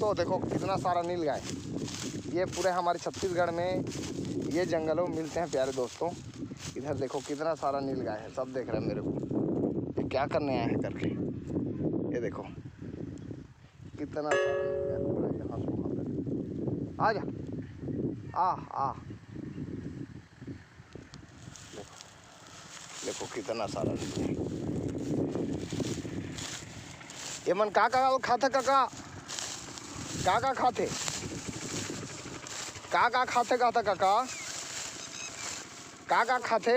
दोस्तों देखो कितना सारा नीलगाय। ये पूरे हमारे छत्तीसगढ़ में ये जंगलों में मिलते हैं प्यारे दोस्तों। इधर देखो कितना सारा नीलगाय है, सब देख रहे हैं मेरे को। ये क्या करने आए हैं करके, ये देखो कितना सारा नीलगाय पूरा यहाँ से वहाँ तक। आ जा, आ देखो कितना सारा नीलगाय। ये मन का खाते काका, का खाते, का खाते का खाते।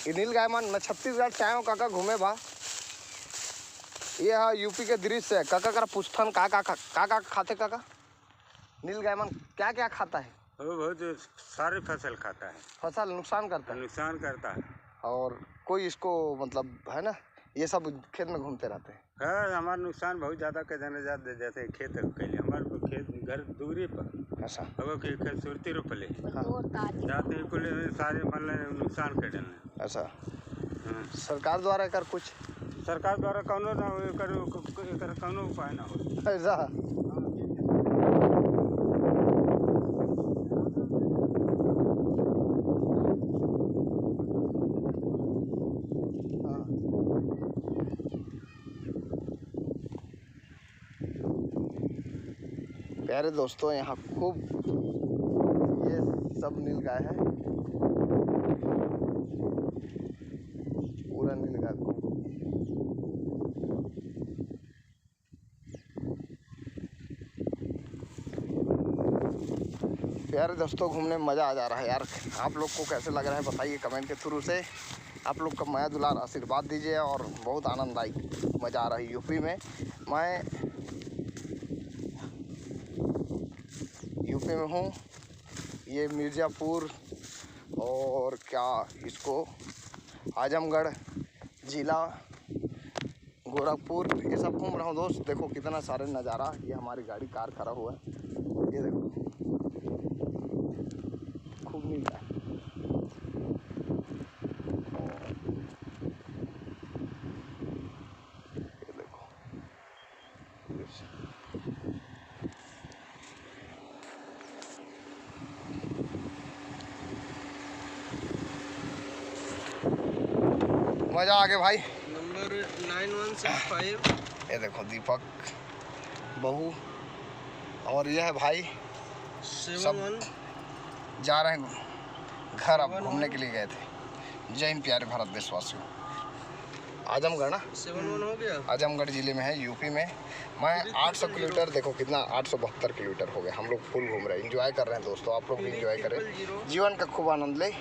ये नीलगाय मन मैं छत्तीसगढ़ से आया हूँ काका घूमे बा। ये है यूपी के दृश्य है काका का पूछथन का खाते काका। नीलगाय मन क्या क्या खाता है? वो बहुत सारी फसल खाता है। फसल नुकसान करता है? नुकसान करता है। और कोई इसको मतलब है ना, ये सब खेत में घूमते रहते हैं। हाँ, हमारा नुकसान बहुत ज़्यादा कर देने जाते, जैसे खेत के लिए हमारे खेत घर दूरी पर ऐसा खेत सुरती रोपले हाँ। जाते कुल सारे मतलब नुकसान कर देने ऐसा। हाँ। सरकार द्वारा कर कुछ, सरकार द्वारा कौनो ना कर कौनो उपाय ना हो ऐसा। प्यारे दोस्तों यहाँ खूब ये सब नीलगाय है, पूरा नीलगाय खूब। प्यारे दोस्तों घूमने में मज़ा आ जा रहा है यार। आप लोग को कैसे लग रहा है बताइए कमेंट के थ्रू से। आप लोग का माया दुलार आशीर्वाद दीजिए और बहुत आनंददायक मज़ा आ रहा है। यूपी में मैं यूपी में हूँ, ये मिर्ज़ापुर और क्या इसको आजमगढ़ जिला गोरखपुर ये सब घूम रहा हूँ दोस्त। देखो कितना सारे नज़ारा। ये हमारी गाड़ी कार खड़ा हुआ है, ये देखो खूब मिलता है। ये देखो मज़ा आ गया भाई। नंबर 9165। ये देखो दीपक बहू और ये है भाई, सब जा रहे हैं घर। अब घूमने के लिए गए थे। जय हिंद प्यारे भारत देशवासियों। आजमगढ़ ना 71 हो गया। आजमगढ़ ज़िले में है यूपी में। मैं 800 किलोमीटर देखो कितना 872 किलोमीटर हो गया। हम लोग फुल घूम रहे हैं, एंजॉय कर रहे हैं दोस्तों। आप लोग भी एंजॉय करें, जीवन का खूब आनंद ले।